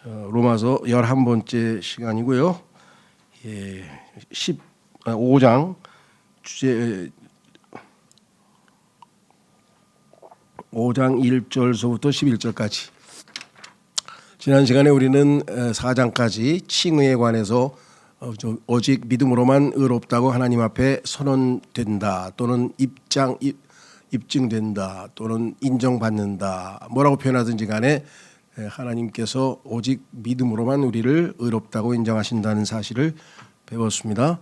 로마서 11번째 시간이고요. 15장 주제 5장 1절서부터 11절까지. 지난 시간에 우리는 4장까지 칭의에 관해서 오직 믿음으로만 의롭다고 하나님 앞에 선언된다 또는 입증된다 또는 인정받는다, 뭐라고 표현하든지 간에 하나님께서 오직 믿음으로만 우리를 의롭다고 인정하신다는 사실을 배웠습니다.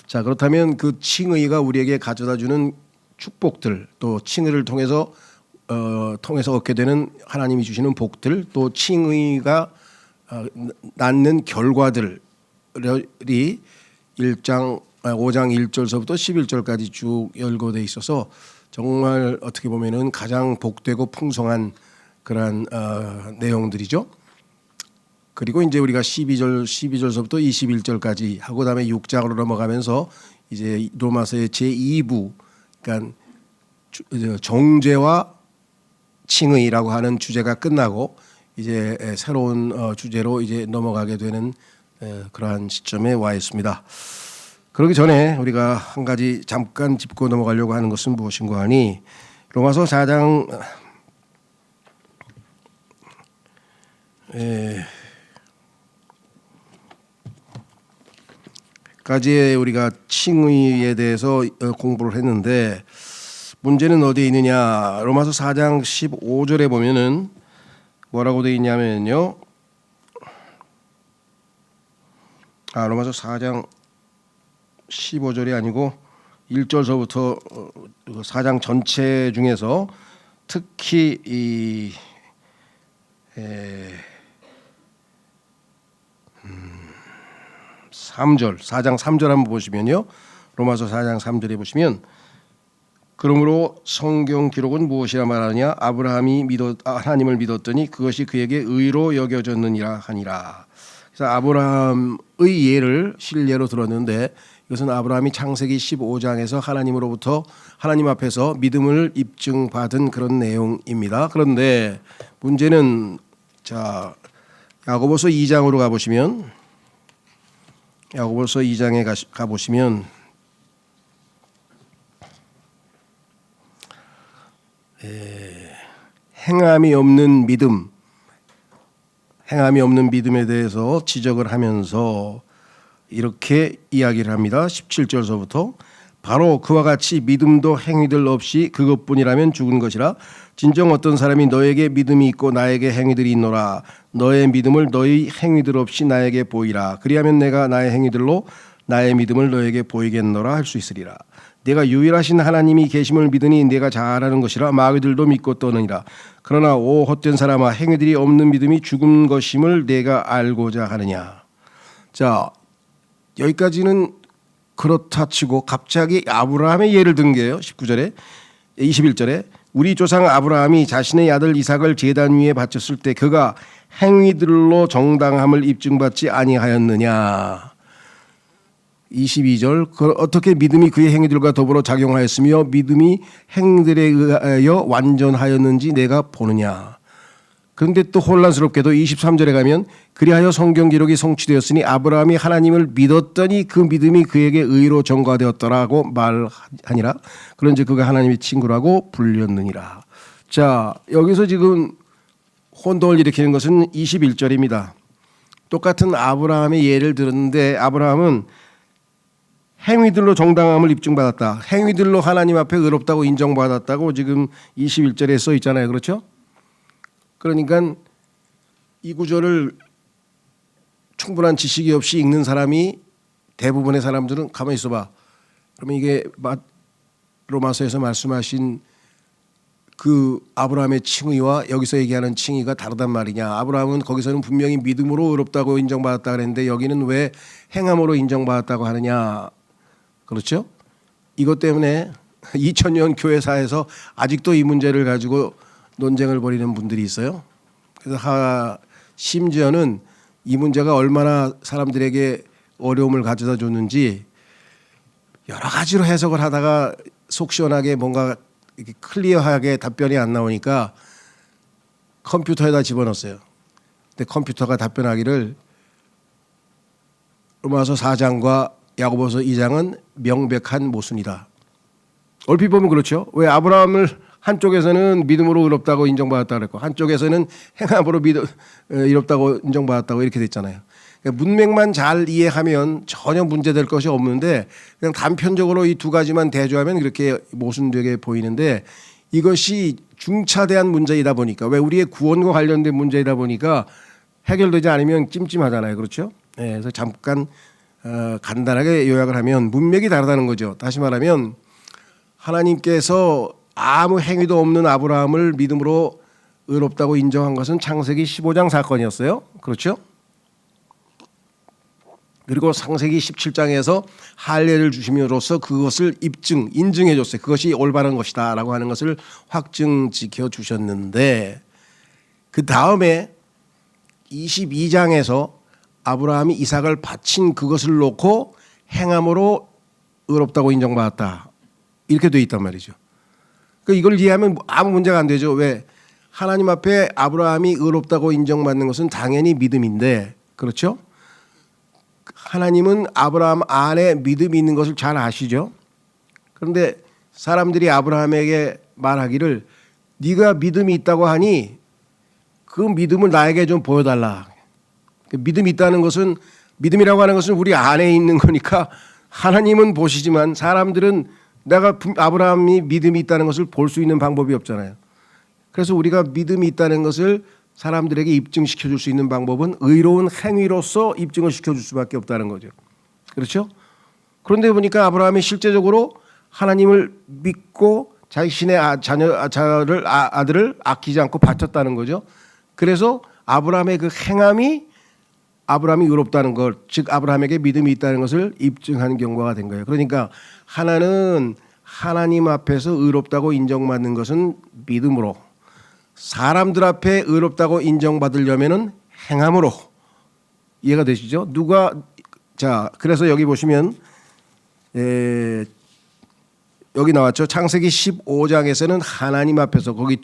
자, 그렇다면 그 칭의가 우리에게 가져다주는 축복들, 또 칭의를 통해서 얻게 되는 하나님이 주시는 복들, 또 칭의가 낳는 결과들이 5장 1절서부터 11절까지 쭉 열거돼 있어서 정말 어떻게 보면은 가장 복되고 풍성한 그러한 내용들이죠. 그리고 이제 우리가 12절서부터 21절까지 하고 그다음에 6장으로 넘어가면서 이제 로마서의 제2부, 그러니까 정죄와 칭의라고 하는 주제가 끝나고 이제 새로운 주제로 이제 넘어가게 되는 그러한 시점에 와 있습니다. 그러기 전에 우리가 한 가지 잠깐 짚고 넘어가려고 하는 것은 무엇인가 하니, 로마서 4장 까지의 우리가 칭의에 대해서 공부를 했는데, 문제는 어디에 있느냐. 로마서 4장 15절에 보면은 뭐라고 되어 있냐면요, 로마서 4장 15절이 아니고 1절서부터 4장 전체 중에서 특히 이 3절, 4장 3절 한번 보시면요, 로마서 4장 3절에 보시면, 그러므로 성경 기록은 무엇이라 말하느냐. 아브라함이 하나님을 믿었더니 그것이 그에게 의로 여겨졌느니라 하니라. 그래서 아브라함의 예를 실례로 들었는데, 이것은 아브라함이 창세기 15장에서 하나님 앞에서 믿음을 입증받은 그런 내용입니다. 그런데 문제는, 자, 야고보서 2장으로 가보시면, 야고보서 2장에 가보시면 행함이 없는 믿음에 대해서 지적을 하면서 이렇게 이야기를 합니다. 17절서부터 바로 그와 같이 믿음도 행위들 없이 그것뿐이라면 죽은 것이라. 진정 어떤 사람이 너에게 믿음이 있고 나에게 행위들이 있노라. 너의 믿음을 너희 행위들 없이 나에게 보이라. 그리하면 내가 나의 행위들로 나의 믿음을 너에게 보이겠노라 할 수 있으리라. 내가 유일하신 하나님이 계심을 믿으니 내가 잘하는 것이라. 마귀들도 믿고 떠느니라. 그러나 오 헛된 사람아, 행위들이 없는 믿음이 죽은 것임을 내가 알고자 하느냐. 자, 여기까지는 그렇다 치고 갑자기 아브라함의 예를 든 게요. 21절에 우리 조상 아브라함이 자신의 아들 이삭을 제단 위에 바쳤을 때 그가 행위들로 정당함을 입증받지 아니하였느냐. 22절, 어떻게 믿음이 그의 행위들과 더불어 작용하였으며 믿음이 행위들에 의하여 완전하였는지 내가 보느냐. 그런데 또 혼란스럽게도 23절에 가면 그리하여 성경 기록이 성취되었으니 아브라함이 하나님을 믿었더니 그 믿음이 그에게 의로 전가되었더라고 말하니라. 그런즉 그가 하나님의 친구라고 불렸느니라. 자, 여기서 지금 혼동을 일으키는 것은 21절입니다. 똑같은 아브라함의 예를 들었는데, 아브라함은 행위들로 정당함을 입증받았다, 행위들로 하나님 앞에 의롭다고 인정받았다고 지금 21절에 써 있잖아요. 그렇죠? 그러니까 이 구절을 충분한 지식이 없이 읽는 사람이, 대부분의 사람들은 가만히 있어봐, 그러면 이게 로마서에서 말씀하신 그 아브라함의 칭의와 여기서 얘기하는 칭의가 다르단 말이냐. 아브라함은 거기서는 분명히 믿음으로 의롭다고 인정받았다 그랬는데 여기는 왜 행함으로 인정받았다고 하느냐. 그렇죠? 이것 때문에 2000년 교회사에서 아직도 이 문제를 가지고 논쟁을 벌이는 분들이 있어요. 그래서 심지어는 이 문제가 얼마나 사람들에게 어려움을 가져다 줬는지 여러 가지로 해석을 하다가 속 시원하게 뭔가 이렇게 클리어하게 답변이 안 나오니까 컴퓨터에다 집어넣었어요. 근데 컴퓨터가 답변하기를 로마서 4장과 야고보서 2장은 명백한 모순이다. 얼핏 보면 그렇죠. 왜 아브라함을 한쪽에서는 믿음으로 의롭다고 인정받았다 그랬고 한쪽에서는 행함으로 의롭다고 인정받았다고 이렇게 됐잖아요. 그러니까 문맥만 잘 이해하면 전혀 문제될 것이 없는데 그냥 단편적으로 이 두 가지만 대조하면 그렇게 모순되게 보이는데 이것이 중차대한 문제이다 보니까 왜 우리의 구원과 관련된 문제이다 보니까 해결되지 않으면 찜찜하잖아요. 그렇죠? 네, 그래서 잠깐 간단하게 요약을 하면 문맥이 다르다는 거죠. 다시 말하면 하나님께서 아무 행위도 없는 아브라함을 믿음으로 의롭다고 인정한 것은 창세기 15장 사건이었어요. 그렇죠? 그리고 창세기 17장에서 할례를 주심으로써 그것을 인증해 줬어요. 그것이 올바른 것이다라고 하는 것을 확증지켜 주셨는데 그 다음에 22장에서 아브라함이 이삭을 바친 그것을 놓고 행함으로 의롭다고 인정받았다. 이렇게 돼 있단 말이죠. 그러니까 이걸 이해하면 아무 문제가 안 되죠. 왜? 하나님 앞에 아브라함이 의롭다고 인정받는 것은 당연히 믿음인데 그렇죠? 하나님은 아브라함 안에 믿음이 있는 것을 잘 아시죠? 그런데 사람들이 아브라함에게 말하기를 네가 믿음이 있다고 하니 그 믿음을 나에게 좀 보여달라. 믿음이 있다는 것은 믿음이라고 하는 것은 우리 안에 있는 거니까 하나님은 보시지만 사람들은 내가 아브라함이 믿음이 있다는 것을 볼 수 있는 방법이 없잖아요. 그래서 우리가 믿음이 있다는 것을 사람들에게 입증시켜 줄 수 있는 방법은 의로운 행위로서 입증을 시켜줄 수밖에 없다는 거죠. 그렇죠? 그런데 보니까 아브라함이 실제적으로 하나님을 믿고 자신의 아들을 아끼지 않고 바쳤다는 거죠. 그래서 아브라함의 그 행함이 아브라함이 의롭다는 것, 즉 아브라함에게 믿음이 있다는 것을 입증하는 경우가 된 거예요. 그러니까 하나는 하나님 앞에서 의롭다고 인정받는 것은 믿음으로, 사람들 앞에 의롭다고 인정받으려면은 행함으로. 이해가 되시죠? 그래서 여기 보시면 여기 나왔죠. 창세기 15장에서는 하나님 앞에서 거기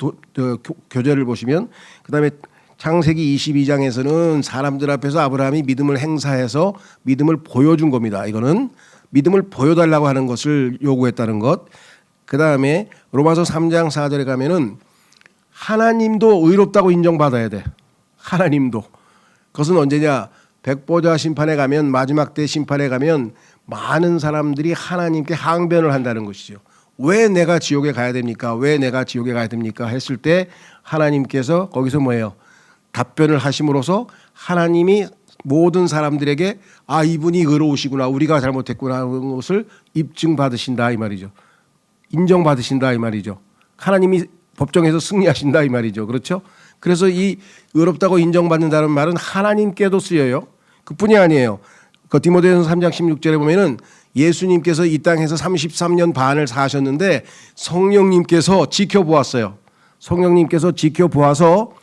교재를 보시면 그다음에 창세기 22장에서는 사람들 앞에서 아브라함이 믿음을 행사해서 믿음을 보여준 겁니다. 이거는 믿음을 보여달라고 하는 것을 요구했다는 것. 그다음에 로마서 3장 4절에 가면은 하나님도 의롭다고 인정받아야 돼. 하나님도. 그것은 언제냐? 백보자 심판에 가면 마지막 때 심판에 가면 많은 사람들이 하나님께 항변을 한다는 것이죠. 왜 내가 지옥에 가야 됩니까? 왜 내가 지옥에 가야 됩니까? 했을 때 하나님께서 거기서 뭐예요? 답변을 하심으로써 하나님이 모든 사람들에게 이분이 의로우시구나, 우리가 잘못했구나 하는 것을 입증받으신다 이 말이죠. 인정받으신다 이 말이죠. 하나님이 법정에서 승리하신다 이 말이죠. 그렇죠? 그래서 이 의롭다고 인정받는다는 말은 하나님께도 쓰여요. 그뿐이 아니에요. 그 디모데전서 3장 16절에 보면은 예수님께서 이 땅에서 33년 반을 사셨는데 성령님께서 지켜보았어요. 성령님께서 지켜보아서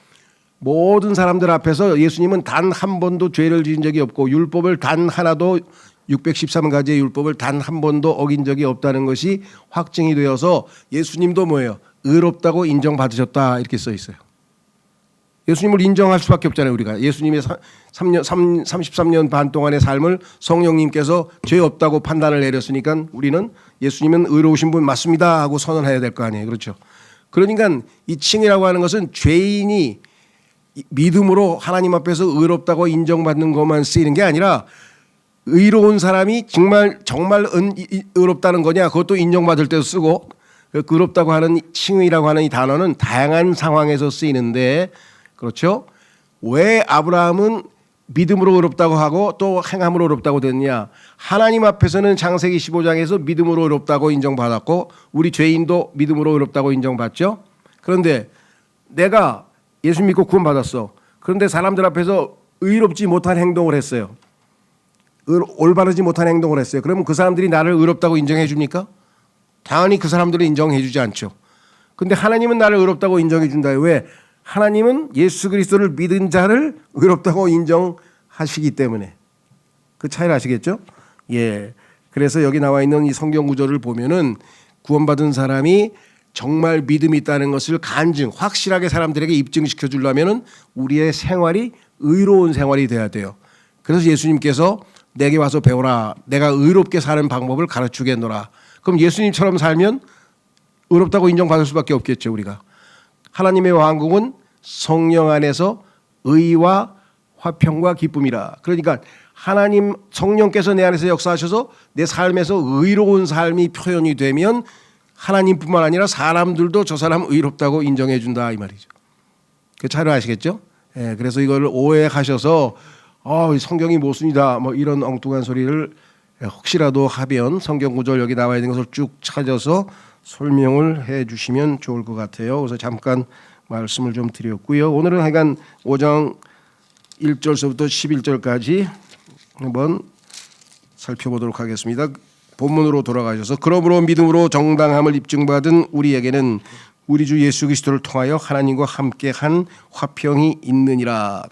모든 사람들 앞에서 예수님은 단 한 번도 죄를 지은 적이 없고 율법을 단 하나도 613가지의 율법을 단 한 번도 어긴 적이 없다는 것이 확증이 되어서 예수님도 뭐예요? 의롭다고 인정받으셨다 이렇게 써 있어요. 예수님을 인정할 수밖에 없잖아요. 우리가 예수님의 33년 반 동안의 삶을 성령님께서 죄 없다고 판단을 내렸으니까 우리는 예수님은 의로우신 분 맞습니다 하고 선언해야 될 거 아니에요. 그렇죠? 그러니까 이 칭이라고 하는 것은 죄인이 믿음으로 하나님 앞에서 의롭다고 인정받는 것만 쓰이는 게 아니라 의로운 사람이 정말 의롭다는 거냐 그것도 인정받을 때도 쓰고 의롭다고 하는 칭의라고 하는 이 단어는 다양한 상황에서 쓰이는데 그렇죠? 왜 아브라함은 믿음으로 의롭다고 하고 또 행함으로 의롭다고 됐냐? 하나님 앞에서는 창세기 15장에서 믿음으로 의롭다고 인정받았고 우리 죄인도 믿음으로 의롭다고 인정받죠. 그런데 내가 예수 믿고 구원받았어. 그런데 사람들 앞에서 의롭지 못한 행동을 했어요. 올바르지 못한 행동을 했어요. 그러면 그 사람들이 나를 의롭다고 인정해 줍니까? 당연히 그 사람들은 인정해 주지 않죠. 그런데 하나님은 나를 의롭다고 인정해 준다. 왜? 하나님은 예수 그리스도를 믿은 자를 의롭다고 인정하시기 때문에. 그 차이를 아시겠죠? 예. 그래서 여기 나와 있는 이 성경 구절을 보면은 구원받은 사람이 정말 믿음이 있다는 것을 확실하게 사람들에게 입증시켜 주려면은 우리의 생활이 의로운 생활이 돼야 돼요. 그래서 예수님께서 내게 와서 배우라. 내가 의롭게 사는 방법을 가르치겠노라. 그럼 예수님처럼 살면 의롭다고 인정받을 수밖에 없겠죠. 우리가. 하나님의 왕국은 성령 안에서 의와 화평과 기쁨이라. 그러니까 하나님 성령께서 내 안에서 역사하셔서 내 삶에서 의로운 삶이 표현이 되면 하나님뿐만 아니라 사람들도 저 사람 의롭다고 인정해 준다 이 말이죠. 그 차이를 아시겠죠? 예, 그래서 이걸 오해하셔서 성경이 못습니다. 뭐 이런 엉뚱한 소리를 혹시라도 하면 성경 구절 여기 나와 있는 것을 쭉 찾아서 설명을 해 주시면 좋을 것 같아요. 그래서 잠깐 말씀을 좀 드렸고요. 오늘은 하여간 5장 1절서부터 11절까지 한번 살펴보도록 하겠습니다. 본문으로 돌아가셔서 그러므로 믿음으로 정당함을 입증받은 우리에게는 우리 주 예수 그리스도를 통하여 하나님과 함께한 화평이 있느니라.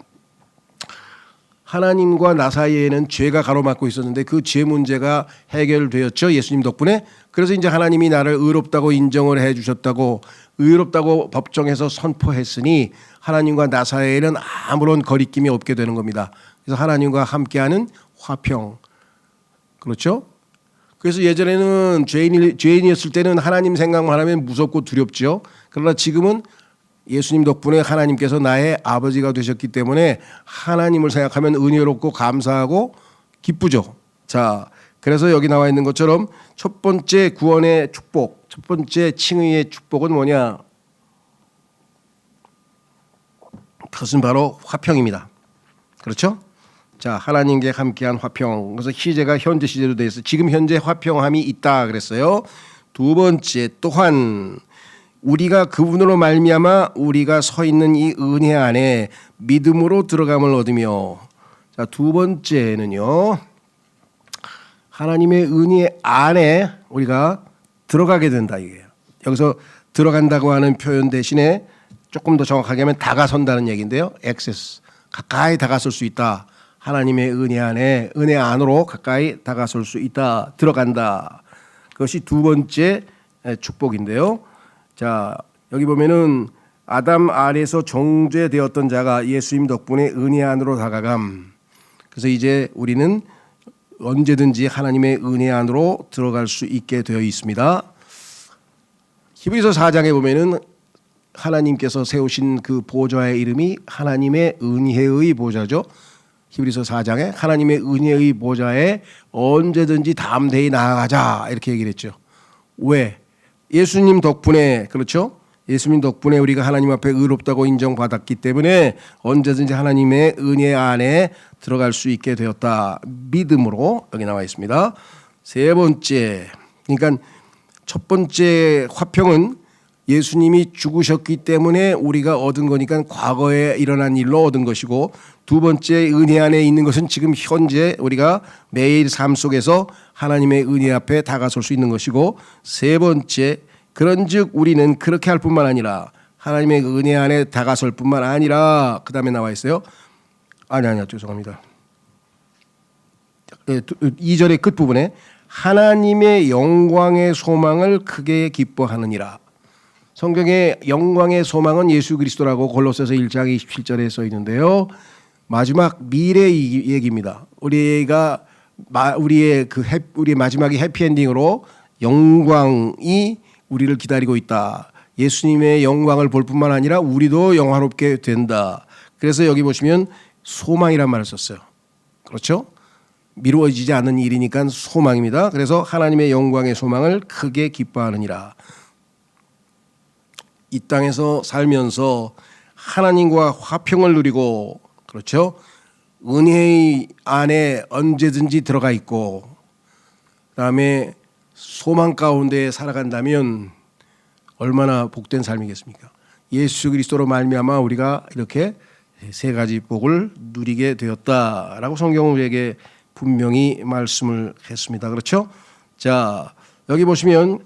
하나님과 나 사이에는 죄가 가로막고 있었는데 그 죄 문제가 해결되었죠. 예수님 덕분에. 그래서 이제 하나님이 나를 의롭다고 인정을 해 주셨다고 의롭다고 법정에서 선포했으니 하나님과 나 사이에는 아무런 거리낌이 없게 되는 겁니다. 그래서 하나님과 함께하는 화평. 그렇죠? 그래서 예전에는 죄인이었을 때는 하나님 생각만 하면 무섭고 두렵죠. 그러나 지금은 예수님 덕분에 하나님께서 나의 아버지가 되셨기 때문에 하나님을 생각하면 은혜롭고 감사하고 기쁘죠. 자, 그래서 여기 나와 있는 것처럼 첫 번째 구원의 축복, 첫 번째 칭의의 축복은 뭐냐? 그것은 바로 화평입니다. 그렇죠? 자, 하나님께 함께한 화평. 그래서 시제가 현재 시제로 되어 있어요. 지금 현재 화평함이 있다 그랬어요. 두 번째 또한 우리가 그분으로 말미암아 우리가 서 있는 이 은혜 안에 믿음으로 들어감을 얻으며. 자, 두 번째는요. 하나님의 은혜 안에 우리가 들어가게 된다 이게요. 여기서 들어간다고 하는 표현 대신에 조금 더 정확하게 하면 다가선다는 얘기인데요. 액세스. 가까이 다가설 수 있다. 하나님의 은혜 안에 은혜 안으로 가까이 다가설 수 있다. 들어간다. 그것이 두 번째 축복인데요. 자, 여기 보면은 아담 아래에서 정죄되었던 자가 예수님 덕분에 은혜 안으로 다가감. 그래서 이제 우리는 언제든지 하나님의 은혜 안으로 들어갈 수 있게 되어 있습니다. 히브리서 4장에 보면은 하나님께서 세우신 그 보좌의 이름이 하나님의 은혜의 보좌죠. 히브리서 4장에 하나님의 은혜의 보좌에 언제든지 담대히 나아가자 이렇게 얘기를 했죠. 왜? 예수님 덕분에. 그렇죠? 예수님 덕분에 우리가 하나님 앞에 의롭다고 인정받았기 때문에 언제든지 하나님의 은혜 안에 들어갈 수 있게 되었다. 믿음으로 여기 나와 있습니다. 세 번째, 그러니까 첫 번째 화평은 예수님이 죽으셨기 때문에 우리가 얻은 거니까 과거에 일어난 일로 얻은 것이고, 두 번째 은혜 안에 있는 것은 지금 현재 우리가 매일 삶 속에서 하나님의 은혜 앞에 다가설 수 있는 것이고, 세 번째 그런즉 우리는 그렇게 할 뿐만 아니라 하나님의 은혜 안에 다가설 뿐만 아니라 그 다음에 나와 있어요. 아니야 죄송합니다. 2절의 끝부분에 하나님의 영광의 소망을 크게 기뻐하느니라. 성경의 영광의 소망은 예수 그리스도라고 골로새서 1장 27절에 써 있는데요. 마지막 미래 얘기입니다. 우리의 마지막이 해피엔딩으로 영광이 우리를 기다리고 있다. 예수님의 영광을 볼 뿐만 아니라 우리도 영화롭게 된다. 그래서 여기 보시면 소망이란 말을 썼어요. 그렇죠? 미루어지지 않는 일이니까 소망입니다. 그래서 하나님의 영광의 소망을 크게 기뻐하느니라. 이 땅에서 살면서 하나님과 화평을 누리고, 그렇죠? 은혜의 안에 언제든지 들어가 있고, 그다음에 소망 가운데 살아간다면 얼마나 복된 삶이겠습니까? 예수 그리스도로 말미암아 우리가 이렇게 세 가지 복을 누리게 되었다라고 성경은 우리에게 분명히 말씀을 했습니다. 그렇죠? 자, 여기 보시면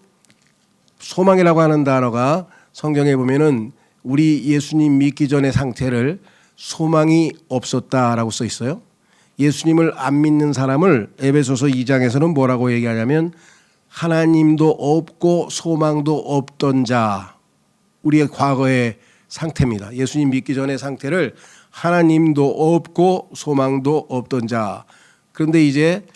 소망이라고 하는 단어가 성경에 보면은 우리 예수님 믿기 전의 상태를 소망이 없었다라고 써 있어요. 예수님을 안 믿는 사람을 에베소서 2장에서는 뭐라고 얘기하냐면 하나님도 없고 소망도 없던 자, 우리의 과거의 상태입니다. 예수님 믿기 전의 상태를 하나님도 없고 소망도 없던 자. 그런데 이제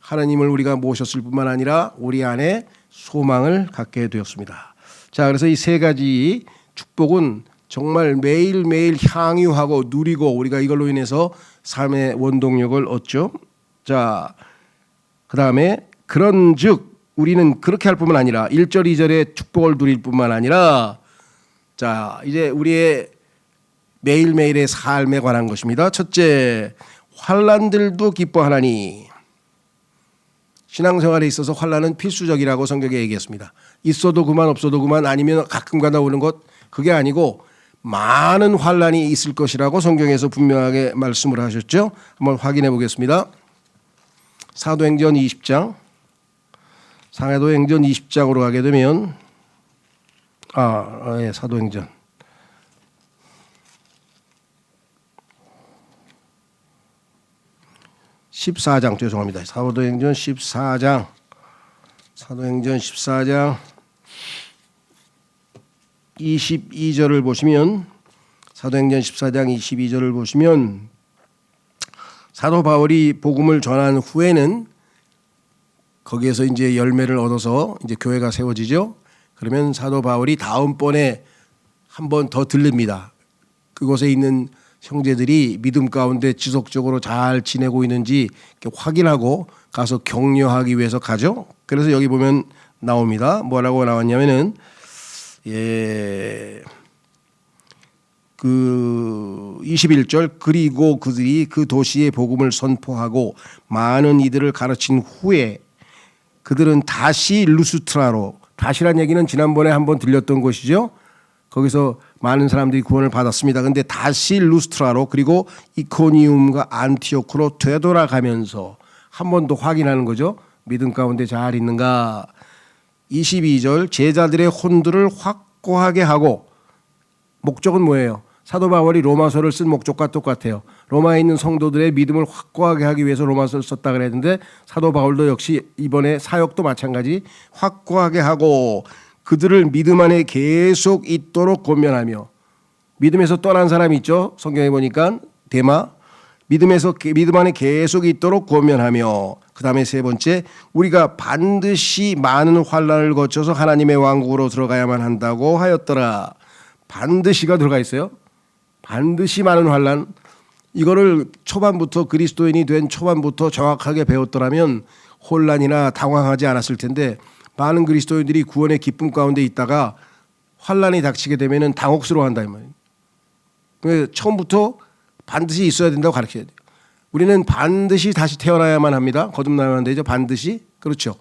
하나님을 우리가 모셨을 뿐만 아니라 우리 안에 소망을 갖게 되었습니다. 자, 그래서 이 세 가지 축복은 정말 매일매일 향유하고 누리고 우리가 이걸로 인해서 삶의 원동력을 얻죠. 자, 그 다음에 그런즉 우리는 그렇게 할 뿐만 아니라 1절 2절의 축복을 누릴 뿐만 아니라 자, 이제 우리의 매일매일의 삶에 관한 것입니다. 첫째, 환난들도 기뻐하나니. 신앙생활에 있어서 환난은 필수적이라고 성경에 얘기했습니다. 있어도 그만 없어도 그만 아니면 가끔가다 오는 것 그게 아니고 많은 환난이 있을 것이라고 성경에서 분명하게 말씀을 하셨죠. 한번 확인해 보겠습니다. 사도행전 20장 사도행전 20장으로 가게 되면 사도행전 14장 죄송합니다. 사도행전 14장 22절을 보시면 사도행전 14장 22절을 보시면 사도 바울이 복음을 전한 후에는 거기에서 이제 열매를 얻어서 이제 교회가 세워지죠. 그러면 사도 바울이 다음번에 한 번 더 들릅니다. 그곳에 있는 형제들이 믿음 가운데 지속적으로 잘 지내고 있는지 확인하고 가서 격려하기 위해서 가죠. 그래서 여기 보면 나옵니다. 뭐라고 나왔냐면은 그 21절 그리고 그들이 그 도시의 복음을 선포하고 많은 이들을 가르친 후에 그들은 다시 루스트라로 다시란 얘기는 지난번에 한번 들렸던 것이죠. 거기서 많은 사람들이 구원을 받았습니다. 그런데 다시 루스트라로 그리고 이코니움과 안티오크로 되돌아가면서 한 번 더 확인하는 거죠. 믿음 가운데 잘 있는가. 22절 제자들의 혼들을 확고하게 하고 목적은 뭐예요? 사도 바울이 로마서를 쓴 목적과 똑같아요. 로마에 있는 성도들의 믿음을 확고하게 하기 위해서 로마서를 썼다 그랬는데 사도 바울도 역시 이번에 사역도 마찬가지 확고하게 하고 그들을 믿음 안에 계속 있도록 권면하며 믿음에서 떠난 사람이 있죠. 성경에 보니까 데마 믿음 안에 계속 있도록 권면하며 그다음에 세 번째 우리가 반드시 많은 환난을 거쳐서 하나님의 왕국으로 들어가야만 한다고 하였더라. 반드시가 들어가 있어요. 반드시 많은 환난. 이거를 초반부터 그리스도인이 된 초반부터 정확하게 배웠더라면 혼란이나 당황하지 않았을 텐데 많은 그리스도인들이 구원의 기쁨 가운데 있다가 환란이 닥치게 되면은 당혹스러워한다 이 말이에요. 그래서 처음부터 반드시 있어야 된다고 가르쳐야 돼요. 우리는 반드시 다시 태어나야만 합니다. 거듭나야만 안 되죠. 반드시. 그렇죠.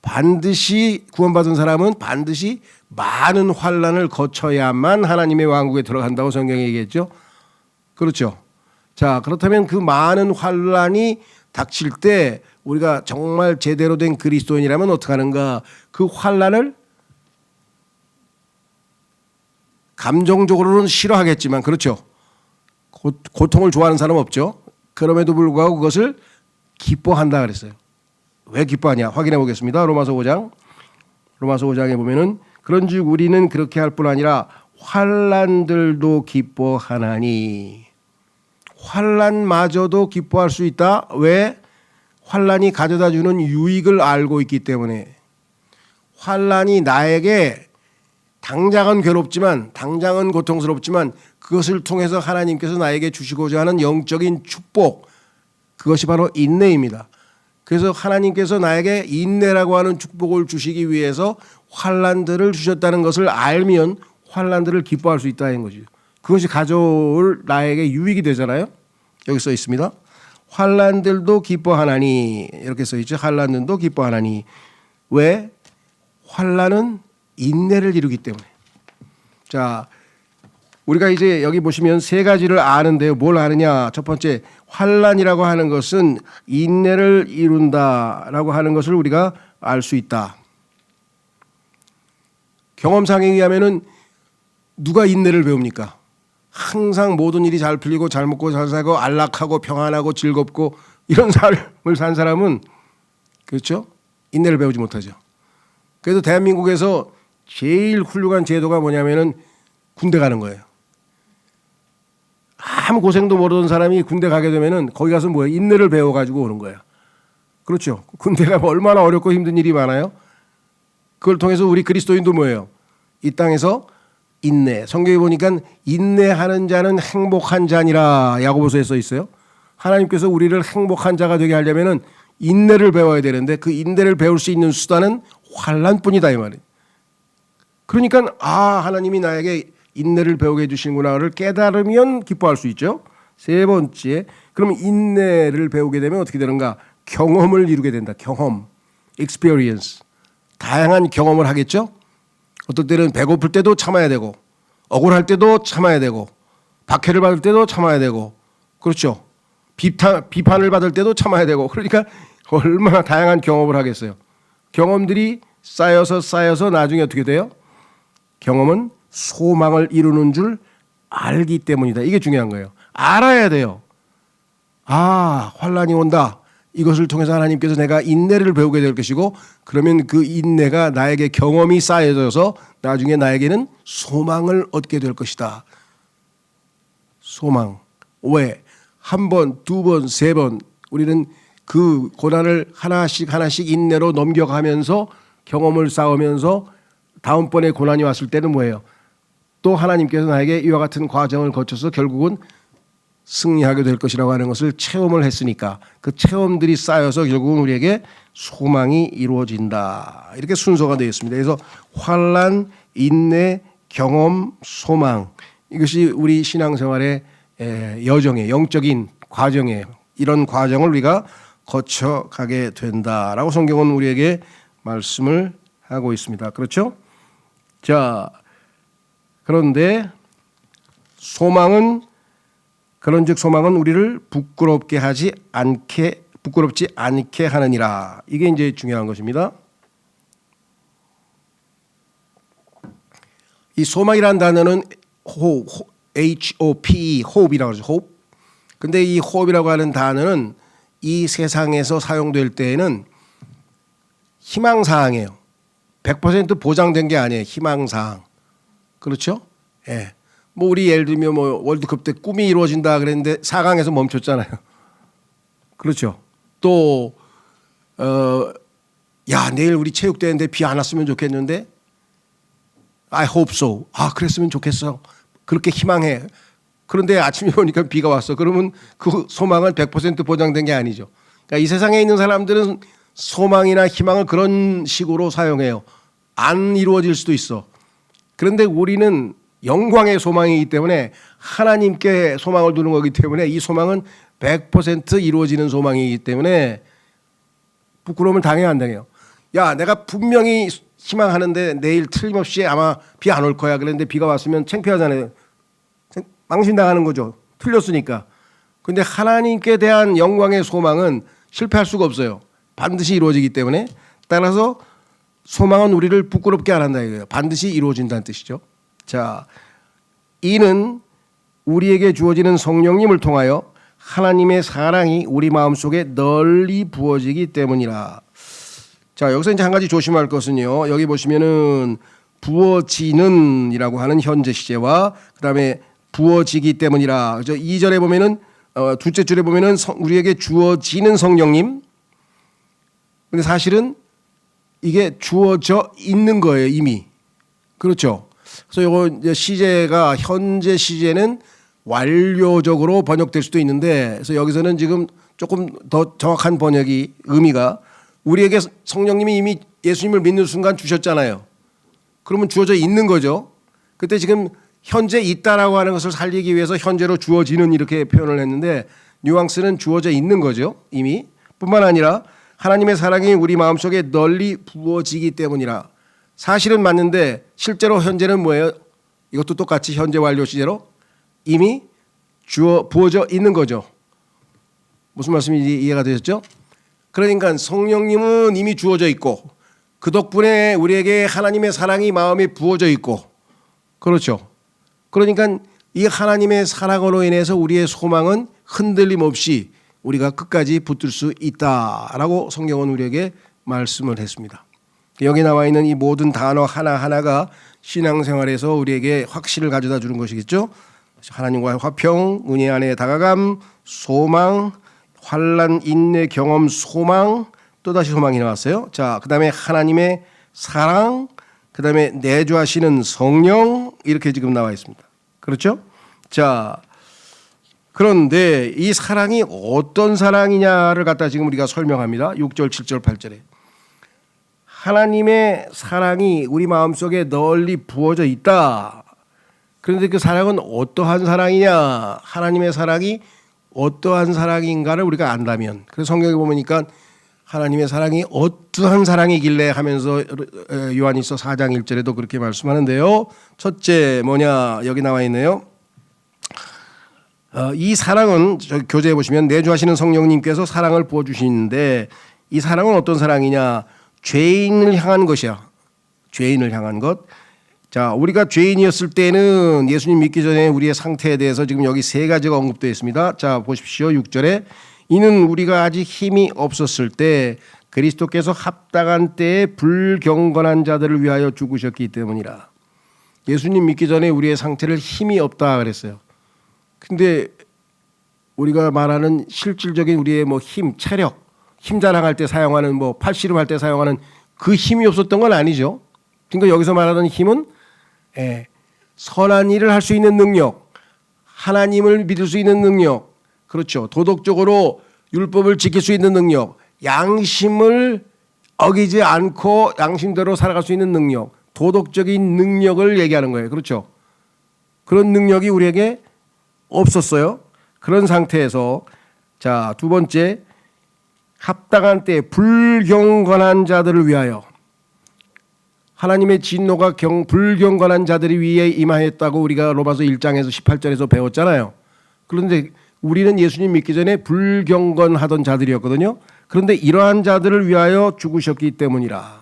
반드시 구원받은 사람은 반드시 많은 환란을 거쳐야만 하나님의 왕국에 들어간다고 성경에 얘기했죠. 그렇죠. 자, 그렇다면 그 많은 환란이 닥칠 때 우리가 정말 제대로 된 그리스도인이라면 어떻게 하는가? 그 환란을 감정적으로는 싫어하겠지만 그렇죠. 고통을 좋아하는 사람은 없죠. 그럼에도 불구하고 그것을 기뻐한다 그랬어요. 왜 기뻐하냐? 확인해 보겠습니다. 로마서 5장에 보면은 그런즉 우리는 그렇게 할 뿐 아니라 환난들도 기뻐하나니. 환난마저도 기뻐할 수 있다. 왜? 환난이 가져다 주는 유익을 알고 있기 때문에. 환난이 나에게 당장은 괴롭지만 당장은 고통스럽지만 그것을 통해서 하나님께서 나에게 주시고자 하는 영적인 축복, 그것이 바로 인내입니다. 그래서 하나님께서 나에게 인내라고 하는 축복을 주시기 위해서 환난들을 주셨다는 것을 알면 환난들을 기뻐할 수 있다는 거죠. 그것이 가져올 나에게 유익이 되잖아요. 여기 써 있습니다. 환난들도 기뻐하나니, 이렇게 써 있죠. 환난들도 기뻐하나니. 왜? 환난은 인내를 이루기 때문에. 자, 우리가 이제 여기 보시면 세 가지를 아는데요. 뭘 아느냐? 첫 번째, 환난이라고 하는 것은 인내를 이룬다라고 하는 것을 우리가 알 수 있다. 경험상에 의하면은 누가 인내를 배웁니까? 항상 모든 일이 잘 풀리고 잘 먹고 잘 살고 안락하고 평안하고 즐겁고 이런 삶을 산 사람은 그렇죠? 인내를 배우지 못하죠. 그래서 대한민국에서 제일 훌륭한 제도가 뭐냐면은 군대 가는 거예요. 아무 고생도 모르던 사람이 군대 가게 되면은 거기 가서 뭐예요? 인내를 배워가지고 오는 거예요. 그렇죠. 군대가 얼마나 어렵고 힘든 일이 많아요. 그걸 통해서 우리 그리스도인도 뭐예요? 이 땅에서 인내. 성경에 보니까 인내하는 자는 행복한 자니라 야고보서에 써 있어요. 하나님께서 우리를 행복한 자가 되게 하려면은 인내를 배워야 되는데 그 인내를 배울 수 있는 수단은 환난뿐이다 이 말이에요. 그러니까 하나님이 나에게 인내를 배우게 해주시는구나를 깨달으면 기뻐할 수 있죠. 세 번째, 그러면 인내를 배우게 되면 어떻게 되는가? 경험을 이루게 된다. 경험, experience. 다양한 경험을 하겠죠. 어떨 때는 배고플 때도 참아야 되고 억울할 때도 참아야 되고 박해를 받을 때도 참아야 되고 그렇죠. 비판을 받을 때도 참아야 되고 그러니까 얼마나 다양한 경험을 하겠어요. 경험들이 쌓여서 나중에 어떻게 돼요? 경험은 소망을 이루는 줄 알기 때문이다. 이게 중요한 거예요. 알아야 돼요. 환난이 온다. 이것을 통해서 하나님께서 내가 인내를 배우게 될 것이고 그러면 그 인내가 나에게 경험이 쌓여져서 나중에 나에게는 소망을 얻게 될 것이다. 소망. 왜? 한 번, 두 번, 세 번 우리는 그 고난을 하나씩 인내로 넘겨가면서 경험을 쌓으면서 다음번에 고난이 왔을 때는 뭐예요? 또 하나님께서 나에게 이와 같은 과정을 거쳐서 결국은 승리하게 될 것이라고 하는 것을 체험을 했으니까 그 체험들이 쌓여서 결국은 우리에게 소망이 이루어진다. 이렇게 순서가 되어 있습니다. 그래서 환난, 인내, 경험, 소망 이것이 우리 신앙생활의 여정의 영적인 과정이에요. 이런 과정을 우리가 거쳐가게 된다라고 성경은 우리에게 말씀을 하고 있습니다. 그렇죠? 자, 그런데 그런즉 소망은 우리를 부끄럽지 않게 하느니라. 이게 이제 중요한 것입니다. 이 소망이라는 단어는 HOPE, hope이라고 하죠. hope. 근데 이 hope이라고 하는 단어는 이 세상에서 사용될 때에는 희망사항이에요. 100% 보장된 게 아니에요. 희망사항. 그렇죠? 예. 뭐 우리 예를 들면 뭐 월드컵 때 꿈이 이루어진다 그랬는데 4강에서 멈췄잖아요. 그렇죠. 또 내일 우리 체육대회인데 비 안 왔으면 좋겠는데 I hope so. 그랬으면 좋겠어. 그렇게 희망해. 그런데 아침에 보니까 비가 왔어. 그러면 그 소망은 100% 보장된 게 아니죠. 그러니까 이 세상에 있는 사람들은 소망이나 희망을 그런 식으로 사용해요. 안 이루어질 수도 있어. 그런데 우리는 영광의 소망이기 때문에 하나님께 소망을 두는 거기 때문에 이 소망은 100% 이루어지는 소망이기 때문에 부끄러움을 당해야 안 당해요. 내가 분명히 희망하는데 내일 틀림없이 아마 비 안 올 거야. 그런데 비가 왔으면 창피하잖아요. 망신당하는 거죠. 틀렸으니까. 그런데 하나님께 대한 영광의 소망은 실패할 수가 없어요. 반드시 이루어지기 때문에. 따라서 소망은 우리를 부끄럽게 안 한다 이거예요. 반드시 이루어진다는 뜻이죠. 자, 이는 우리에게 주어지는 성령님을 통하여 하나님의 사랑이 우리 마음속에 널리 부어지기 때문이라. 자, 여기서 이제 한 가지 조심할 것은요. 여기 보시면은 부어지는이라고 하는 현재 시제와 그다음에 부어지기 때문이라. 그죠? 2절에 보면은 둘째 줄에 보면은 우리에게 주어지는 성령님. 근데 사실은 이게 주어져 있는 거예요, 이미. 그렇죠? 그래서 이거 이제 시제가 현재 시제는 완료적으로 번역될 수도 있는데 그래서 여기서는 지금 조금 더 정확한 번역이 의미가 우리에게 성령님이 이미 예수님을 믿는 순간 주셨잖아요. 그러면 주어져 있는 거죠. 그때 지금 현재 있다라고 하는 것을 살리기 위해서 현재로 주어지는 이렇게 표현을 했는데 뉘앙스는 주어져 있는 거죠. 이미. 뿐만 아니라 하나님의 사랑이 우리 마음속에 널리 부어지기 때문이라. 사실은 맞는데 실제로 현재는 뭐예요? 이것도 똑같이 현재 완료 시제로 이미 부어져 있는 거죠. 무슨 말씀인지 이해가 되셨죠? 그러니까 성령님은 이미 주어져 있고 그 덕분에 우리에게 하나님의 사랑이 마음에 부어져 있고 그렇죠. 그러니까 이 하나님의 사랑으로 인해서 우리의 소망은 흔들림 없이 우리가 끝까지 붙들 수 있다라고 성경은 우리에게 말씀을 했습니다. 여기 나와 있는 이 모든 단어 하나하나가 신앙생활에서 우리에게 확신을 가져다 주는 것이겠죠. 하나님과의 화평, 은혜 안에 다가감, 소망, 환난, 인내, 경험, 소망, 또다시 소망이 나왔어요. 자, 그 다음에 하나님의 사랑, 그 다음에 내주하시는 성령, 이렇게 지금 나와 있습니다. 그렇죠? 자, 그런데 이 사랑이 어떤 사랑이냐를 갖다 지금 우리가 설명합니다. 6절, 7절, 8절에. 하나님의 사랑이 우리 마음속에 널리 부어져 있다. 그런데 그 사랑은 어떠한 사랑이냐? 하나님의 사랑이 어떠한 사랑인가를 우리가 안다면, 그래서 성경에 보니까 하나님의 사랑이 어떠한 사랑이길래 하면서 요한일서 4장 1절에도 그렇게 말씀하는데요. 첫째 뭐냐, 여기 나와 있네요. 이 사랑은 교재에 보시면 내주하시는 성령님께서 사랑을 부어주시는데, 이 사랑은 어떤 사랑이냐? 죄인을 향한 것이야. 죄인을 향한 것. 자, 우리가 죄인이었을 때는 예수님 믿기 전에 우리의 상태에 대해서 지금 여기 세 가지가 언급되어 있습니다. 자, 보십시오. 6절에 이는 우리가 아직 힘이 없었을 때 그리스도께서 합당한 때에 불경건한 자들을 위하여 죽으셨기 때문이라. 예수님 믿기 전에 우리의 상태를 힘이 없다 그랬어요. 근데 우리가 말하는 실질적인 우리의 뭐 힘, 체력, 힘 자랑할 때 사용하는 뭐 팔씨름할 때 사용하는 그 힘이 없었던 건 아니죠. 그러니까 여기서 말하는 힘은 선한 일을 할 수 있는 능력, 하나님을 믿을 수 있는 능력, 그렇죠. 도덕적으로 율법을 지킬 수 있는 능력, 양심을 어기지 않고 양심대로 살아갈 수 있는 능력, 도덕적인 능력을 얘기하는 거예요. 그렇죠. 그런 능력이 우리에게 없었어요. 그런 상태에서 자, 두 번째, 합당한 때에 불경건한 자들을 위하여, 하나님의 진노가 불경건한 자들이 위에 임하였다고 우리가 로마서 1장에서 18절에서 배웠잖아요. 그런데 우리는 예수님 믿기 전에 불경건하던 자들이었거든요. 그런데 이러한 자들을 위하여 죽으셨기 때문이라.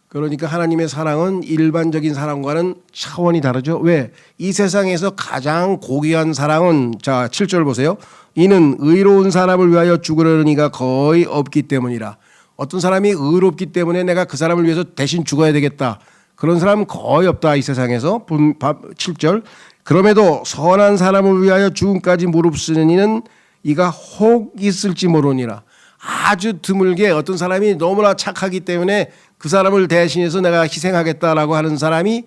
그러니까 하나님의 사랑은 일반적인 사랑과는 차원이 다르죠. 왜? 이 세상에서 가장 고귀한 사랑은, 자, 7절 보세요. 이는 의로운 사람을 위하여 죽으려는 이가 거의 없기 때문이라. 어떤 사람이 의롭기 때문에 내가 그 사람을 위해서 대신 죽어야 되겠다, 그런 사람은 거의 없다 이 세상에서. 7절 그럼에도 선한 사람을 위하여 죽음까지 무릅쓰는 이는 이가 혹 있을지 모르니라. 아주 드물게 어떤 사람이 너무나 착하기 때문에 그 사람을 대신해서 내가 희생하겠다라고 하는 사람이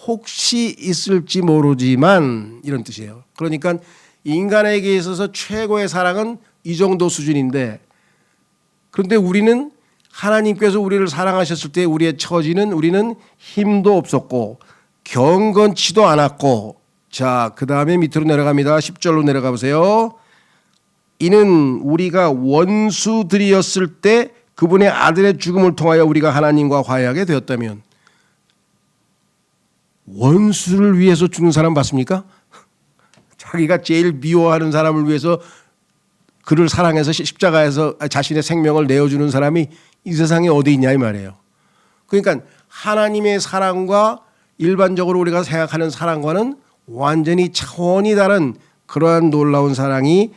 혹시 있을지 모르지만, 이런 뜻이에요. 그러니까 인간에게 있어서 최고의 사랑은 이 정도 수준인데, 그런데 우리는 하나님께서 우리를 사랑하셨을 때 우리의 처지는, 우리는 힘도 없었고 경건치도 않았고, 자, 그 다음에 밑으로 내려갑니다. 10절로 내려가 보세요. 이는 우리가 원수들이었을 때 그분의 아들의 죽음을 통하여 우리가 하나님과 화해하게 되었다면. 원수를 위해서 죽는 사람 봤습니까? 자기가 제일 미워하는 사람을 위해서 그를 사랑해서 십자가에서 자신의 생명을 내어주는 사람이 이 세상에 어디 있냐 이 말이에요. 그러니까 하나님의 사랑과 일반적으로 우리가 생각하는 사랑과는 완전히 차원이 다른 그러한 놀라운 사랑이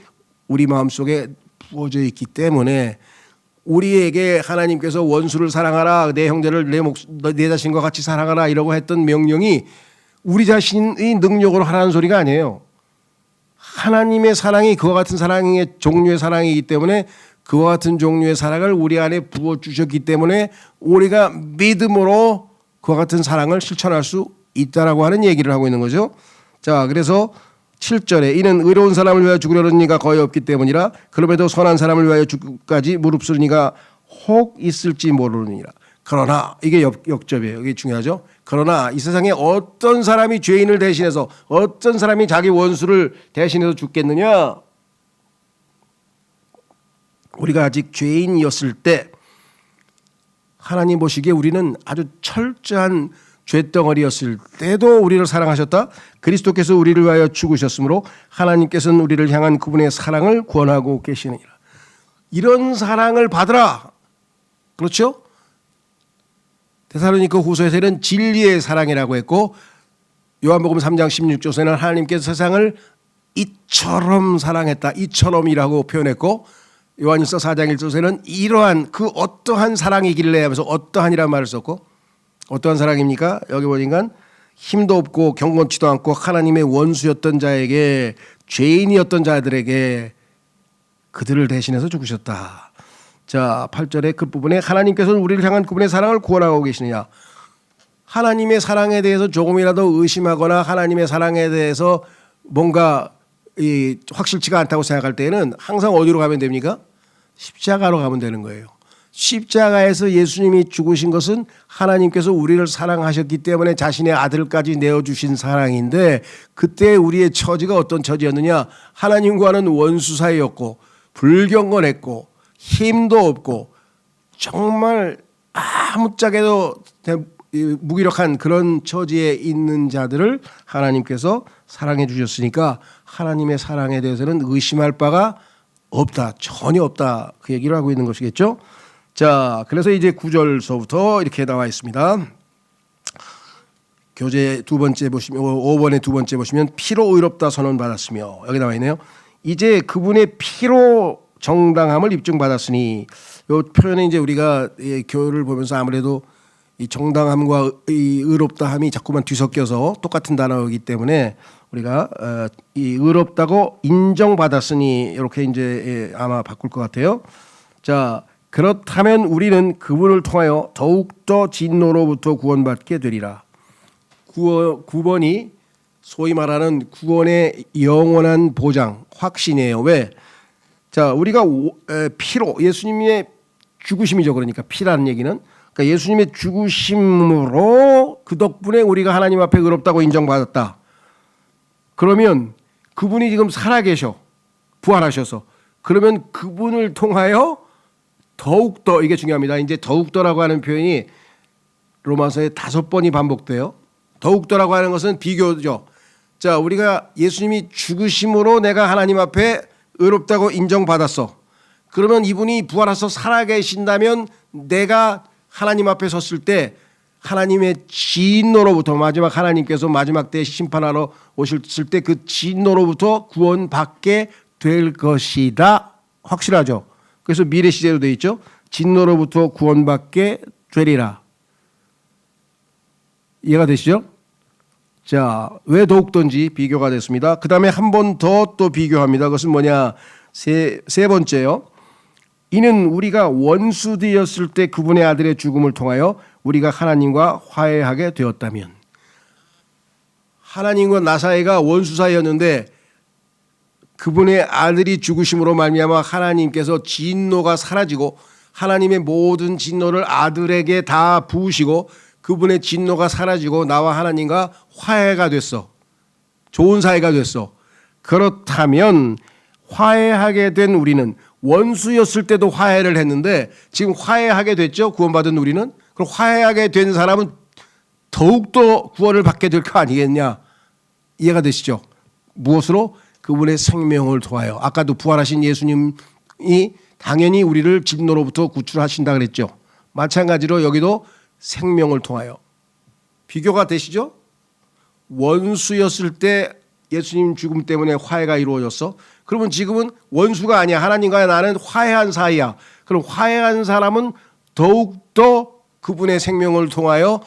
우리 마음속에 부어져 있기 때문에, 우리에게 하나님께서 원수를 사랑하라, 내 형제를 내 자신과 같이 사랑하라 이라고 했던 명령이 우리 자신의 능력으로 하라는 소리가 아니에요. 하나님의 사랑이 그와 같은 사랑의 종류의 사랑이기 때문에, 그와 같은 종류의 사랑을 우리 안에 부어주셨기 때문에 우리가 믿음으로 그와 같은 사랑을 실천할 수 있다라고 하는 얘기를 하고 있는 거죠. 자, 그래서 7절에 이는 의로운 사람을 위하여 죽으려는 이가 거의 없기 때문이라. 그럼에도 선한 사람을 위하여 죽기까지 무릅쓰는 이가 혹 있을지 모르느니라. 그러나, 이게 역접이에요. 이게 중요하죠. 그러나 이 세상에 어떤 사람이 죄인을 대신해서, 어떤 사람이 자기 원수를 대신해서 죽겠느냐? 우리가 아직 죄인이었을 때 하나님 보시기에 우리는 아주 철저한 죄덩어리였을 때도 우리를 사랑하셨다. 그리스도께서 우리를 위하여 죽으셨으므로 하나님께서는 우리를 향한 그분의 사랑을 구원하고 계시느니라. 이런 사랑을 받으라. 그렇죠? 데살로니가 후서에서는 진리의 사랑이라고 했고, 요한복음 3장 16절에는 하나님께서 세상을 이처럼 사랑했다, 이처럼이라고 표현했고, 요한일서 4장 1절에는 이러한 그 어떠한 사랑이길래 하면서 어떠한이라는 말을 썼고, 어떠한 사랑입니까? 여기 보니까 힘도 없고 경건치도 않고 하나님의 원수였던 자에게, 죄인이었던 자들에게 그들을 대신해서 죽으셨다. 자, 8절의 끝부분에 하나님께서는 우리를 향한 그분의 사랑을 구원하고 계시느냐. 하나님의 사랑에 대해서 조금이라도 의심하거나 하나님의 사랑에 대해서 뭔가 확실치가 않다고 생각할 때에는 항상 어디로 가면 됩니까? 십자가로 가면 되는 거예요. 십자가에서 예수님이 죽으신 것은 하나님께서 우리를 사랑하셨기 때문에 자신의 아들까지 내어주신 사랑인데, 그때 우리의 처지가 어떤 처지였느냐. 하나님과는 원수 사이였고 불경건했고 힘도 없고 정말 아무짝에도 무기력한 그런 처지에 있는 자들을 하나님께서 사랑해 주셨으니까 하나님의 사랑에 대해서는 의심할 바가 없다. 전혀 없다. 그 얘기를 하고 있는 것이겠죠. 자, 그래서 이제 9절서부터 이렇게 나와 있습니다. 교재 두 번째 보시면 5번의 두 번째 보시면 피로 의롭다 선언받았으며, 여기 나와 있네요. 이제 그분의 피로 정당함을 입증받았으니, 이 표현은 이제 우리가 교를 보면서 아무래도 이 정당함과 이 의롭다함이 자꾸만 뒤섞여서 똑같은 단어이기 때문에 우리가 이 의롭다고 인정받았으니 이렇게 이제 아마 바꿀 것 같아요. 자, 그렇다면 우리는 그분을 통하여 더욱더 진노로부터 구원받게 되리라. 9번이 소위 말하는 구원의 영원한 보장, 확신이에요. 왜? 자, 우리가 피로, 예수님의 죽으심이죠. 그러니까 피라는 얘기는, 그러니까 예수님의 죽으심으로 그 덕분에 우리가 하나님 앞에 의롭다고 인정받았다. 그러면 그분이 지금 살아계셔, 부활하셔서, 그러면 그분을 통하여 더욱더, 이게 중요합니다. 이제 더욱더라고 하는 표현이 로마서에 5번이 반복돼요. 더욱더라고 하는 것은 비교죠. 자, 우리가 예수님이 죽으심으로 내가 하나님 앞에 의롭다고 인정받았어. 그러면 이분이 부활해서 살아계신다면 내가 하나님 앞에 섰을 때 하나님의 진노로부터, 마지막 하나님께서 마지막 때 심판하러 오셨을 때 그 진노로부터 구원받게 될 것이다. 확실하죠. 그래서 미래 시제로 되어 있죠. 진노로부터 구원받게 되리라. 이해가 되시죠? 자, 왜 더욱던지 비교가 됐습니다. 그 다음에 한 번 더 또 비교합니다. 그것은 뭐냐? 세 번째요. 이는 우리가 원수 되었을 때 그분의 아들의 죽음을 통하여 우리가 하나님과 화해하게 되었다면, 하나님과 나 사이가 원수 사이였는데 그분의 아들이 죽으심으로 말미암아 하나님께서 진노가 사라지고 하나님의 모든 진노를 아들에게 다 부으시고 그분의 진노가 사라지고 나와 하나님과 화해가 됐어. 좋은 사이가 됐어. 그렇다면 화해하게 된 우리는, 원수였을 때도 화해를 했는데 지금 화해하게 됐죠. 구원받은 우리는. 그럼 화해하게 된 사람은 더욱더 구원을 받게 될 거 아니겠냐. 이해가 되시죠? 무엇으로? 그분의 생명을 통하여. 아까도 부활하신 예수님이 당연히 우리를 진노로부터 구출하신다 그랬죠. 마찬가지로 여기도 생명을 통하여. 비교가 되시죠? 원수였을 때 예수님 죽음 때문에 화해가 이루어졌어. 그러면 지금은 원수가 아니야. 하나님과 나는 화해한 사이야. 그럼 화해한 사람은 더욱더 그분의 생명을 통하여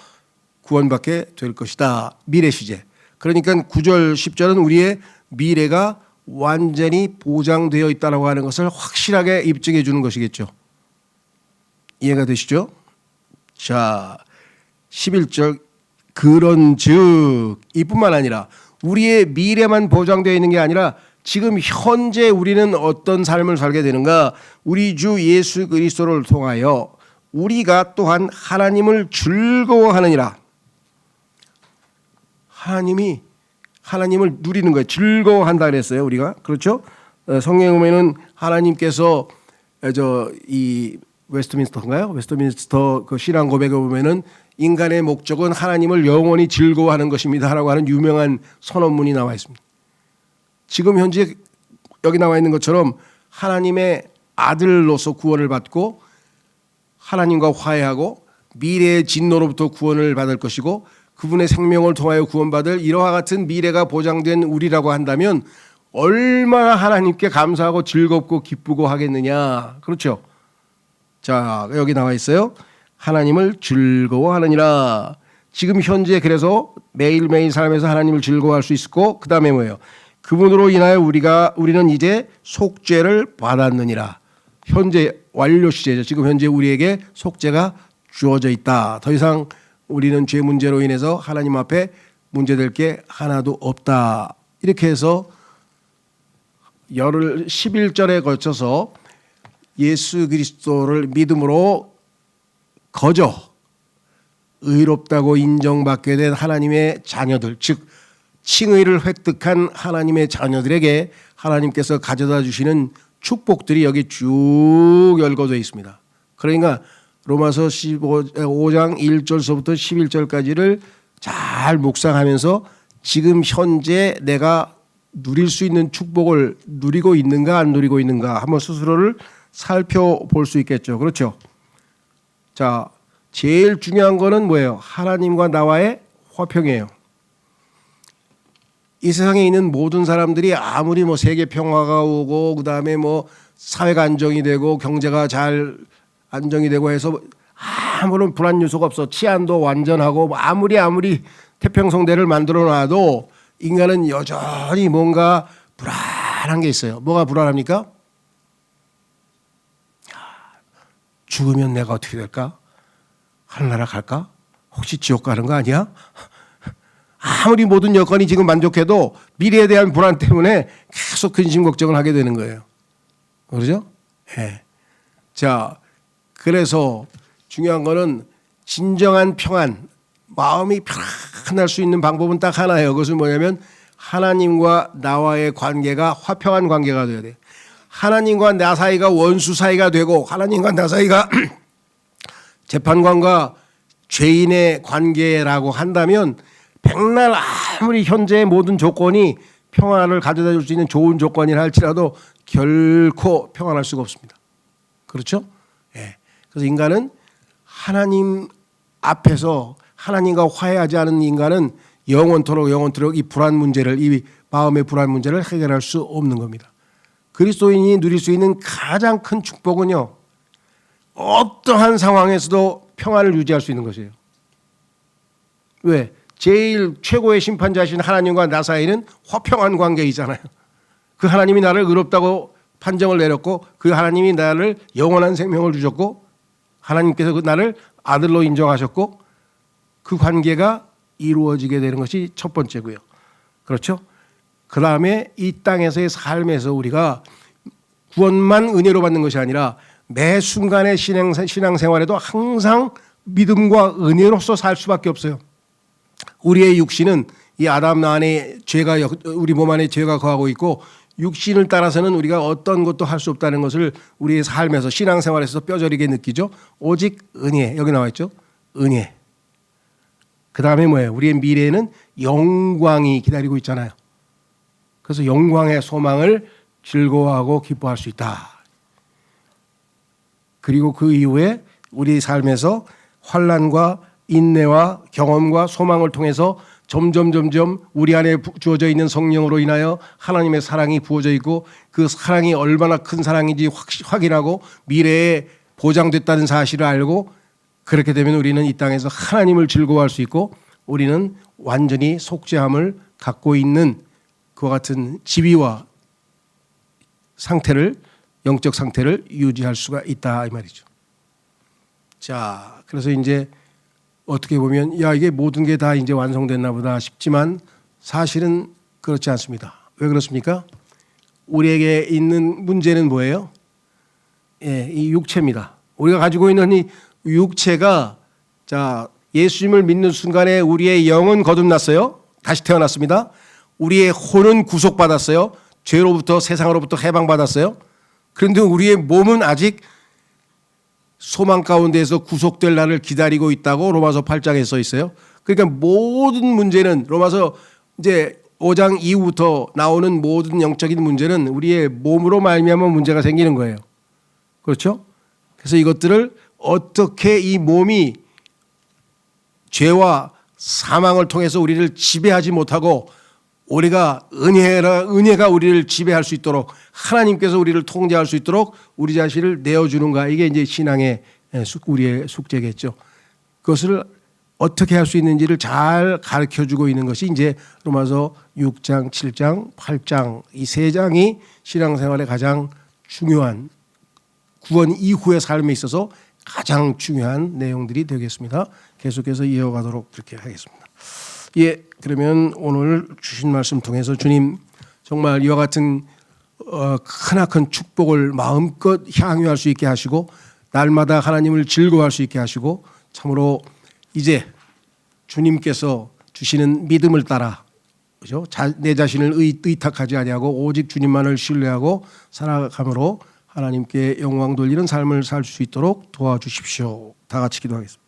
구원받게 될 것이다. 미래 시제. 그러니까 9절 10절은 우리의 미래가 완전히 보장되어 있다고 하는 것을 확실하게 입증해 주는 것이겠죠. 이해가 되시죠? 자, 11절 그런즉, 이뿐만 아니라 우리의 미래만 보장되어 있는 게 아니라 지금 현재 우리는 어떤 삶을 살게 되는가? 우리 주 예수 그리스도를 통하여 우리가 또한 하나님을 즐거워하느니라. 하나님을 누리는 거예요. 즐거워한다 그랬어요, 우리가. 그렇죠? 성경에 보면은 하나님께서 이 웨스트민스터인가요? 웨스트민스터 그 신앙 고백에 보면은 인간의 목적은 하나님을 영원히 즐거워하는 것입니다라고 하는 유명한 선언문이 나와 있습니다. 지금 현재 여기 나와 있는 것처럼 하나님의 아들로서 구원을 받고 하나님과 화해하고 미래의 진노로부터 구원을 받을 것이고 그분의 생명을 통하여 구원받을 이러한 같은 미래가 보장된 우리라고 한다면 얼마나 하나님께 감사하고 즐겁고 기쁘고 하겠느냐. 그렇죠? 자, 여기 나와 있어요. 하나님을 즐거워하느니라. 지금 현재 그래서 매일매일 삶에서 하나님을 즐거워할 수 있고 그 다음에 뭐예요? 그분으로 인하여 우리는 이제 속죄를 받았느니라. 현재 완료 시제죠. 지금 현재 우리에게 속죄가 주어져 있다. 더 이상 우리는 죄 문제로 인해서 하나님 앞에 문제될 게 하나도 없다. 이렇게 해서 11절에 걸쳐서 예수 그리스도를 믿음으로 거저 의롭다고 인정받게 된 하나님의 자녀들, 즉 칭의를 획득한 하나님의 자녀들에게 하나님께서 가져다 주시는 축복들이 여기 쭉 열거되어 있습니다. 그러니까 로마서 5장 1절서부터 11절까지를 잘 묵상하면서 지금 현재 내가 누릴 수 있는 축복을 누리고 있는가 안 누리고 있는가 한번 스스로를 살펴볼 수 있겠죠. 그렇죠? 자, 제일 중요한 거는 뭐예요? 하나님과 나와의 화평이에요. 이 세상에 있는 모든 사람들이 아무리 뭐 세계 평화가 오고 그다음에 뭐 사회가 안정이 되고 경제가 잘 안정이 되고 해서 아무런 불안 요소가 없어. 치안도 완전하고 아무리 태평성대를 만들어 놔도 인간은 여전히 뭔가 불안한 게 있어요. 뭐가 불안합니까? 죽으면 내가 어떻게 될까? 하늘나라 갈까? 혹시 지옥 가는 거 아니야? 아무리 모든 여건이 지금 만족해도 미래에 대한 불안 때문에 계속 근심 걱정을 하게 되는 거예요. 그러죠? 네. 자, 그래서 중요한 거는 진정한 평안, 마음이 편안할 수 있는 방법은 딱 하나예요. 그것은 뭐냐면 하나님과 나와의 관계가 화평한 관계가 되어야 돼요. 하나님과 나 사이가 원수 사이가 되고 하나님과 나 사이가 재판관과 죄인의 관계라고 한다면 백날 아무리 현재의 모든 조건이 평안을 가져다 줄 수 있는 좋은 조건이라 할지라도 결코 평안할 수가 없습니다. 그렇죠? 예. 그래서 인간은 하나님 앞에서 하나님과 화해하지 않은 인간은 영원토록 이 불안 문제를, 이 마음의 불안 문제를 해결할 수 없는 겁니다. 그리스도인이 누릴 수 있는 가장 큰 축복은요, 어떠한 상황에서도 평안을 유지할 수 있는 것이에요. 왜? 제일 최고의 심판자이신 하나님과 나 사이는 화평한 관계이잖아요. 그 하나님이 나를 의롭다고 판정을 내렸고 그 하나님이 나를 영원한 생명을 주셨고 하나님께서 그 나를 아들로 인정하셨고 그 관계가 이루어지게 되는 것이 첫 번째고요. 그렇죠? 그 다음에 이 땅에서의 삶에서 우리가 구원만 은혜로 받는 것이 아니라 매 순간의 신앙생활에도 항상 믿음과 은혜로서 살 수밖에 없어요. 우리의 육신은 이 아담 안에 우리 몸 안에 죄가 거하고 있고 육신을 따라서는 우리가 어떤 것도 할 수 없다는 것을 우리의 삶에서 신앙생활에서 뼈저리게 느끼죠. 오직 은혜, 여기 나와 있죠. 은혜. 그 다음에 뭐예요? 우리의 미래에는 영광이 기다리고 있잖아요. 그래서 영광의 소망을 즐거워하고 기뻐할 수 있다. 그리고 그 이후에 우리 삶에서 환난과 인내와 경험과 소망을 통해서 점점 우리 안에 주어져 있는 성령으로 인하여 하나님의 사랑이 부어져 있고 그 사랑이 얼마나 큰 사랑인지 확인하고 미래에 보장됐다는 사실을 알고 그렇게 되면 우리는 이 땅에서 하나님을 즐거워할 수 있고 우리는 완전히 속죄함을 갖고 있는 그와 같은 지위와 상태를, 영적 상태를 유지할 수가 있다 이 말이죠. 자, 그래서 이제 어떻게 보면 야 이게 모든 게 다 이제 완성됐나 보다 싶지만 사실은 그렇지 않습니다. 왜 그렇습니까? 우리에게 있는 문제는 뭐예요? 예, 이 육체입니다. 우리가 가지고 있는 이 육체가 자 예수님을 믿는 순간에 우리의 영은 거듭났어요. 다시 태어났습니다. 우리의 혼은 구속받았어요. 죄로부터 세상으로부터 해방받았어요. 그런데 우리의 몸은 아직 소망 가운데에서 구속될 날을 기다리고 있다고 로마서 8장에 써 있어요. 그러니까 모든 문제는 로마서 이제 5장 이후부터 나오는 모든 영적인 문제는 우리의 몸으로 말미암아 문제가 생기는 거예요. 그렇죠? 그래서 이것들을 어떻게 이 몸이 죄와 사망을 통해서 우리를 지배하지 못하고 우리가 은혜가 우리를 지배할 수 있도록 하나님께서 우리를 통제할 수 있도록 우리 자신을 내어주는가 이게 이제 신앙의 우리의 숙제겠죠. 그것을 어떻게 할 수 있는지를 잘 가르쳐주고 있는 것이 이제 로마서 6장, 7장, 8장 이 세 장이 신앙생활의 가장 중요한 구원 이후의 삶에 있어서 가장 중요한 내용들이 되겠습니다. 계속해서 이어가도록 그렇게 하겠습니다. 예, 그러면 오늘 주신 말씀 통해서 주님 정말 이와 같은 크나큰 축복을 마음껏 향유할 수 있게 하시고 날마다 하나님을 즐거워할 수 있게 하시고 참으로 이제 주님께서 주시는 믿음을 따라 그죠? 내 자신을 의탁하지 아니하고 오직 주님만을 신뢰하고 살아감으로 하나님께 영광 돌리는 삶을 살 수 있도록 도와주십시오. 다 같이 기도하겠습니다.